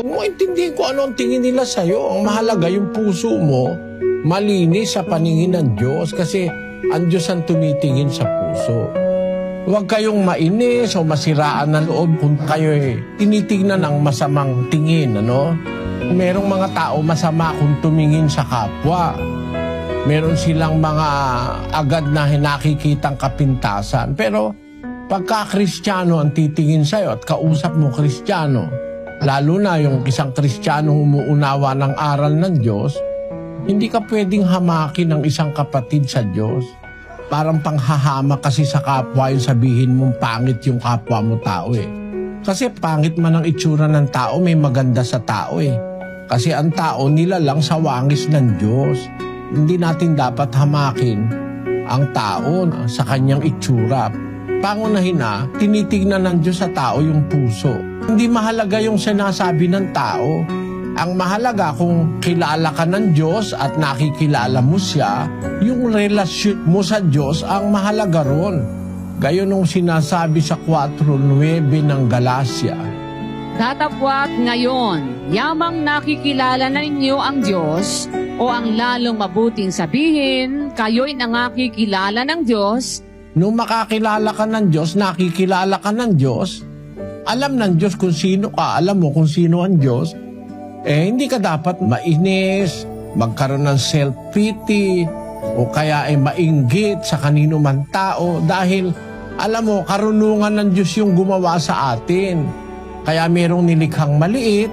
Huwag mo intindihin kung ano ang tingin nila sa'yo. Ang mahalaga yung puso mo, malinis sa paningin ng Diyos kasi ang Diyos ang tumitingin sa puso. Huwag kayong mainis o masiraan ng loob kung kayo tinitignan ng masamang tingin, ano? Merong mga tao masama kung tumingin sa kapwa. Meron silang mga agad na nakikitang kapintasan. Pero pagka Kristiyano ang titingin sa'yo at kausap mo Kristiyano, lalo na yung isang Kristiyano umuunawa ng aral ng Diyos, hindi ka pwedeng hamakin ng isang kapatid sa Diyos. Parang panghahama kasi sa kapwa yung sabihin mong pangit yung kapwa mo tao eh. Kasi pangit man ang itsura ng tao, may maganda sa tao eh. Kasi ang tao nilalang sa wangis ng Diyos. Hindi natin dapat hamakin ang tao sa kanyang itsura. Pangunahin na, tinitignan ng Diyos sa tao yung puso. Hindi mahalaga yung sinasabi ng tao. Ang mahalaga kung kilala ka ng Diyos at nakikilala mo siya, yung relasyon mo sa Diyos ang mahalaga ron. Gayon nung sinasabi sa 4:9 ng Galacia. Datapwat ngayon, yamang nakikilala na ninyo ang Diyos, o ang lalong mabuting sabihin, kayo'y nakikilala ng Diyos. Nung makakilala ka ng Diyos, nakikilala ka ng Diyos, alam ng Diyos kung sino ka, alam mo kung sino ang Diyos, hindi ka dapat mainis, magkaroon ng self-pity, o kaya ay mainggit sa kanino man tao, dahil alam mo, karunungan ng Diyos yung gumawa sa atin. Kaya merong nilikhang maliit,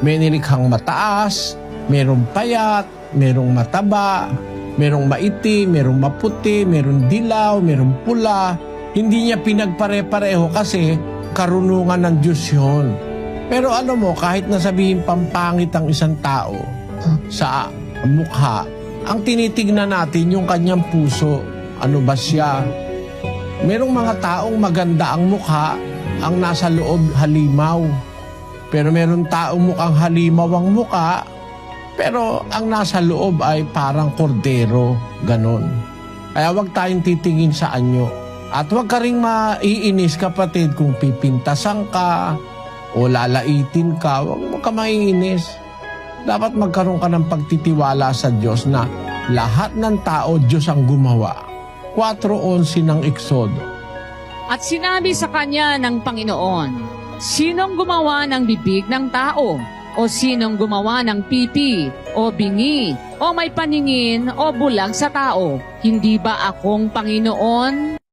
may nilikhang mataas, merong payat, merong mataba, merong maitim, merong maputi, merong dilaw, merong pula. Hindi niya pinagpare-pareho kasi karunungan ng Diyos yun. Pero ano mo, kahit nasabihin pampangit ang isang tao sa mukha, ang tinitignan natin yung kanyang puso. Ano ba siya? Merong mga taong maganda ang mukha, ang nasa loob halimaw. Pero meron taong mukhang halimaw ang mukha, pero ang nasa loob ay parang kordero, ganon. Kaya wag tayong titingin sa anyo. At wag ka rin maiinis kapatid kung pipintasan ka o lalaitin ka, wag ka maiinis. Dapat magkaroon ka ng pagtitiwala sa Diyos na lahat ng tao Diyos ang gumawa. 4:11 ng Exodo. At sinabi sa kanya ng Panginoon, sinong gumawa ng bibig ng tao? O sinong gumawa ng pipi, o bingi, o may paningin, o bulag sa tao? Hindi ba akong Panginoon?